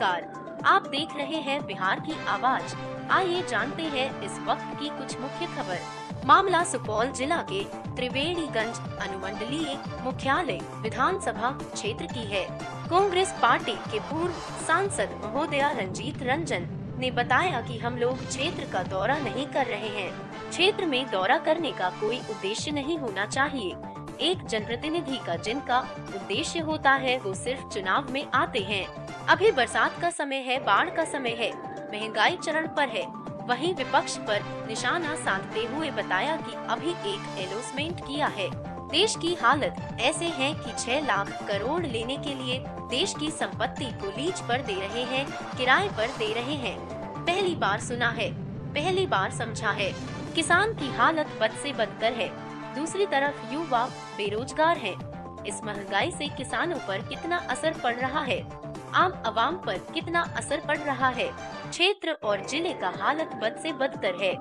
नमस्कार, आप देख रहे हैं बिहार की आवाज। आइए जानते हैं इस वक्त की कुछ मुख्य खबर। मामला सुपौल जिला के त्रिवेणीगंज अनुमंडलीय मुख्यालय विधानसभा क्षेत्र की है। कांग्रेस पार्टी के पूर्व सांसद महोदया रंजीत रंजन ने बताया कि हम लोग क्षेत्र का दौरा नहीं कर रहे हैं। क्षेत्र में दौरा करने का कोई उद्देश्य नहीं होना चाहिए। एक जनप्रतिनिधि का जिनका उद्देश्य होता है वो सिर्फ चुनाव में आते हैं। अभी बरसात का समय है, बाढ़ का समय है, महंगाई चरण पर है। वहीं विपक्ष पर निशाना साधते हुए बताया कि अभी एक एलोसमेंट किया है। देश की हालत ऐसे है कि 6 लाख करोड़ लेने के लिए देश की संपत्ति को लीज पर दे रहे हैं, किराए पर दे रहे हैं। पहली बार सुना है, पहली बार समझा है। किसान की हालत बद से बदतर है। दूसरी तरफ युवा बेरोजगार हैं। इस महंगाई से किसानों पर कितना असर पड़ रहा है, आम आवाम पर कितना असर पड़ रहा है। क्षेत्र और जिले का हालत बद से बदतर है।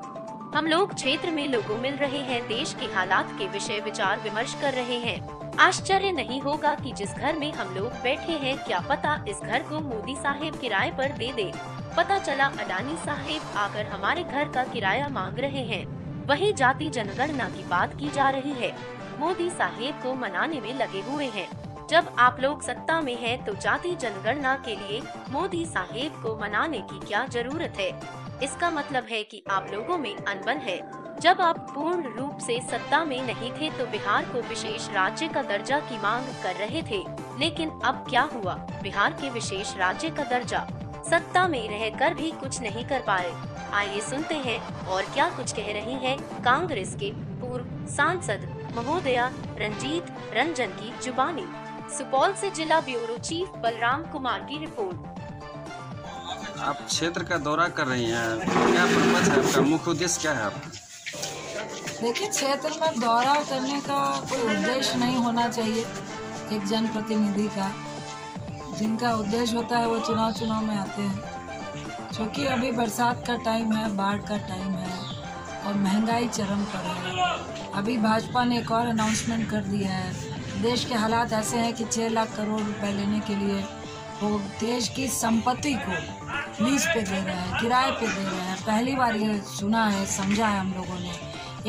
हम लोग क्षेत्र में लोगों मिल रहे हैं, देश के हालात के विषय विचार विमर्श कर रहे हैं। आश्चर्य नहीं होगा कि जिस घर में हम लोग बैठे हैं, क्या पता इस घर को मोदी साहेब किराए पर दे दे। पता चला अडानी साहेब आकर हमारे घर का किराया मांग रहे हैं। वहीं जाति जनगणना की बात की जा रही है। मोदी साहेब को मनाने में लगे हुए हैं। जब आप लोग सत्ता में हैं तो जाति जनगणना के लिए मोदी साहेब को मनाने की क्या जरूरत है। इसका मतलब है कि आप लोगों में अनबन है। जब आप पूर्ण रूप से सत्ता में नहीं थे तो बिहार को विशेष राज्य का दर्जा की मांग कर रहे थे, लेकिन अब क्या हुआ, बिहार के विशेष राज्य का दर्जा। सत्ता में रहकर भी कुछ नहीं कर पाए। आइए सुनते हैं और क्या कुछ कह रही है कांग्रेस के पूर्व सांसद महोदया रंजीत रंजन की जुबानी। सुपौल से जिला ब्यूरो चीफ बलराम कुमार की रिपोर्ट। आप क्षेत्र का दौरा कर रही हैं, क्या पर्पज है आपका, मुख्य उद्देश्य क्या है आपका? देखिए, क्षेत्र में दौरा करने का कोई उद्देश्य नहीं होना चाहिए एक जनप्रतिनिधि का। जिनका उद्देश्य होता है वो चुनाव में आते हैं। क्योंकि अभी बरसात का टाइम है, बाढ़ का टाइम है और महंगाई चरम पर है। अभी भाजपा ने एक और अनाउंसमेंट कर दिया है। देश के हालात ऐसे हैं कि 6 लाख करोड़ रुपए लेने के लिए वो देश की संपत्ति को लीज पे दे रहे हैं, किराए पे दे रहे हैं। पहली बार ये सुना है, समझा है हम लोगों ने।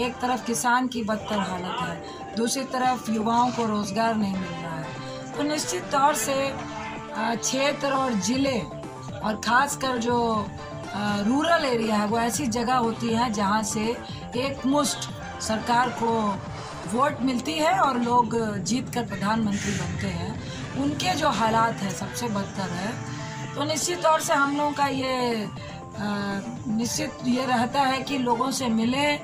एक तरफ किसान की बदतर हालत है, दूसरी तरफ युवाओं को रोजगार नहीं मिल रहा है। तो निश्चित तौर से क्षेत्र और जिले और खासकर जो रूरल एरिया है वो ऐसी जगह होती है जहाँ से एक मुश्त सरकार को वोट मिलती है और लोग जीतकर प्रधानमंत्री बनते हैं। उनके जो हालात है सबसे बदतर है। तो निश्चित तौर से हम लोगों का ये निश्चित ये रहता है कि लोगों से मिले,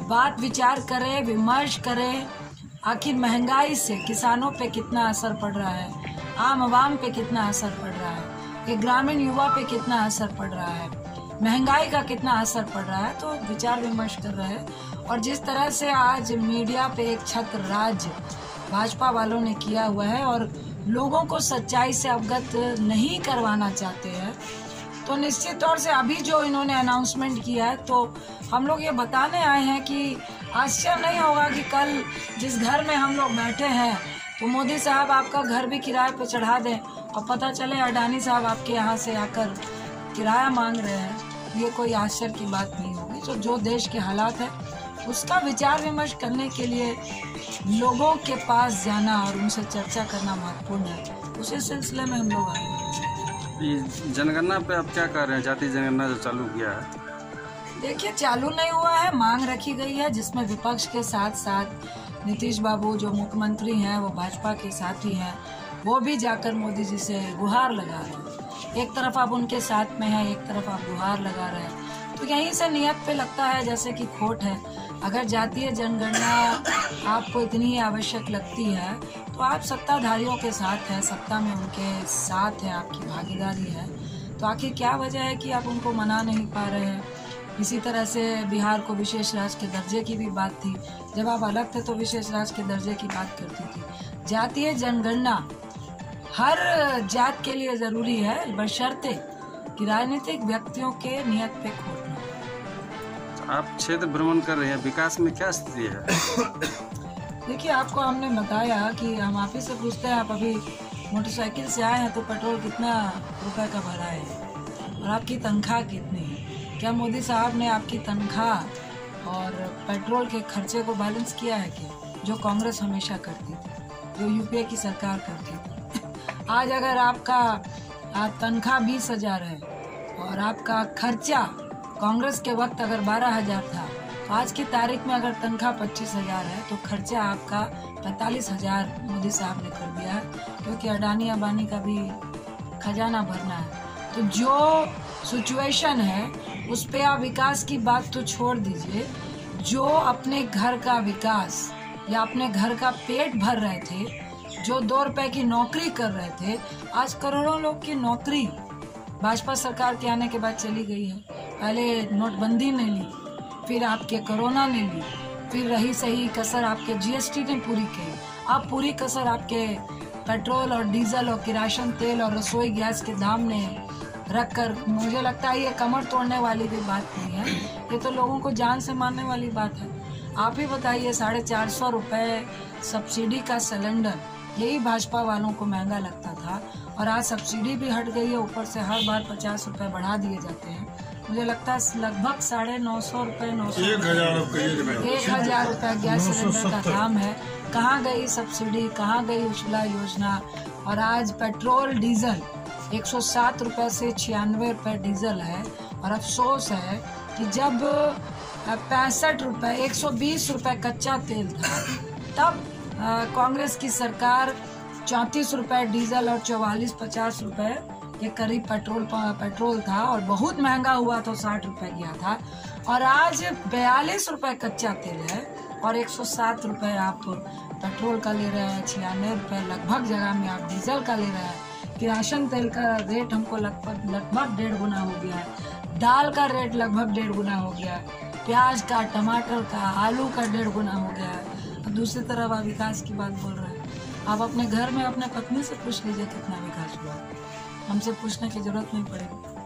बात विचार करें, विमर्श करें। आखिर महंगाई से किसानों पे कितना असर पड़ रहा है, आम आवाम पे कितना असर पड़ रहा है, एक ग्रामीण युवा पे कितना असर पड़ रहा है, महंगाई का कितना असर पड़ रहा है। तो विचार विमर्श कर रहे हैं। और जिस तरह से आज मीडिया पे एक छत्र राज भाजपा वालों ने किया हुआ है और लोगों को सच्चाई से अवगत नहीं करवाना चाहते हैं, तो निश्चित तौर से अभी जो इन्होंने अनाउंसमेंट किया है तो हम लोग ये बताने आए हैं कि आश्चर्य नहीं होगा कि कल जिस घर में हम लोग बैठे हैं तो मोदी साहब आपका घर भी किराए पे चढ़ा दें और पता चले अडानी साहब आपके यहाँ से आकर किराया मांग रहे हैं। ये कोई आश्चर्य की बात नहीं होगी। तो जो देश के हालात है उसका विचार विमर्श करने के लिए लोगों के पास जाना और उनसे चर्चा करना महत्वपूर्ण है। उसी सिलसिले में हम लोग आए हैं। जनगणना पे आप क्या कर रहे हैं, जाति जनगणना जो चालू किया है? देखिए, चालू नहीं हुआ है, मांग रखी गई है जिसमें विपक्ष के साथ साथ नीतीश बाबू जो मुख्यमंत्री हैं वो भाजपा के साथी हैं, वो भी जाकर मोदी जी से गुहार लगा रहे हैं। एक तरफ आप उनके साथ में हैं, एक तरफ आप गुहार लगा रहे हैं। तो यहीं से नियत पे लगता है जैसे कि खोट है। अगर जातीय जनगणना आपको इतनी आवश्यक लगती है तो आप सत्ताधारियों के साथ हैं, सत्ता में उनके साथ हैं, आपकी भागीदारी है। तो आखिर क्या वजह है कि आप उनको मना नहीं पा रहे हैं। इसी तरह से बिहार को विशेष राज्य के दर्जे की भी बात थी। जब आप अलग थे तो विशेष राज्य के दर्जे की बात करती थी। जातीय जनगणना हर जात के लिए जरूरी है, बशर्ते कि राजनीतिक व्यक्तियों के नियत पे खोट न। आप क्षेत्र भ्रमण कर रहे हैं, विकास में क्या स्थिति है? देखिए, आपको हमने बताया कि हम आप ही से पूछते हैं, आप अभी मोटरसाइकिल से आए हैं तो पेट्रोल कितना रुपए का भरा है और आपकी तनख्वाह कितनी है? क्या मोदी साहब ने आपकी तनख्वाह और पेट्रोल के खर्चे को बैलेंस किया है क्या? जो कांग्रेस हमेशा करती थी, जो यूपीए की सरकार करती थी। आज अगर आपका तनख्वाह 20,000 है और आपका खर्चा कांग्रेस के वक्त अगर 12,000 था, तो आज की तारीख में अगर तनख्वाह 25,000 है तो खर्चा आपका 45,000 मोदी साहब ने कर दिया है, क्योंकि अडानी अंबानी का भी खजाना भरना है। तो जो सिचुएशन है उस पे आप विकास की बात तो छोड़ दीजिए, जो अपने घर का विकास या अपने घर का पेट भर रहे थे, जो 2 रुपए की नौकरी कर रहे थे, आज करोड़ों लोग की नौकरी भाजपा सरकार के आने के बाद चली गई है। पहले नोटबंदी ने ली, फिर आपके कोरोना ने ली, फिर रही सही कसर आपके जीएसटी ने पूरी की। अब पूरी कसर आपके पेट्रोल और डीजल और किरासन तेल और रसोई गैस के दाम ने रखकर, मुझे लगता है ये कमर तोड़ने वाली भी बात नहीं है, ये तो लोगों को जान से मारने वाली बात है। आप ही बताइए, 450 रुपये सब्सिडी का सिलेंडर, यही भाजपा वालों को महंगा लगता था, और आज सब्सिडी भी हट गई है, ऊपर से हर बार 50 रुपये बढ़ा दिए जाते हैं। मुझे लगता है लगभग 950 रुपये 1,000 रुपये गैस सिलेंडर का दाम है। कहाँ गई सब्सिडी, कहाँ गई उज्ज्वला योजना? और आज पेट्रोल डीजल 107 रुपये से 96 रुपये डीजल है। और अफसोस है कि जब 65 रुपये 120 रुपये कच्चा तेल था, तब कांग्रेस की सरकार 34 रुपये डीजल और 44-50 रुपये के करीब पेट्रोल था, और बहुत महंगा हुआ तो 60 रुपये गया था। और आज 42 रुपये कच्चा तेल है और 107 रुपये आप पेट्रोल का ले रहे हैं, 96 रुपये लगभग जगह में आप डीजल का ले रहे हैं। किरासन तेल का रेट हमको लगभग 1.5 गुना हो गया है, दाल का रेट लगभग 1.5 गुना हो गया है, प्याज का, टमाटर का, आलू का 1.5 गुना हो गया है। दूसरी तरफ आप विकास की बात बोल रहे हैं। आप अपने घर में अपने पत्नी से पूछ लीजिए कितना विकास हुआ, हमसे पूछने की जरूरत नहीं पड़ेगी।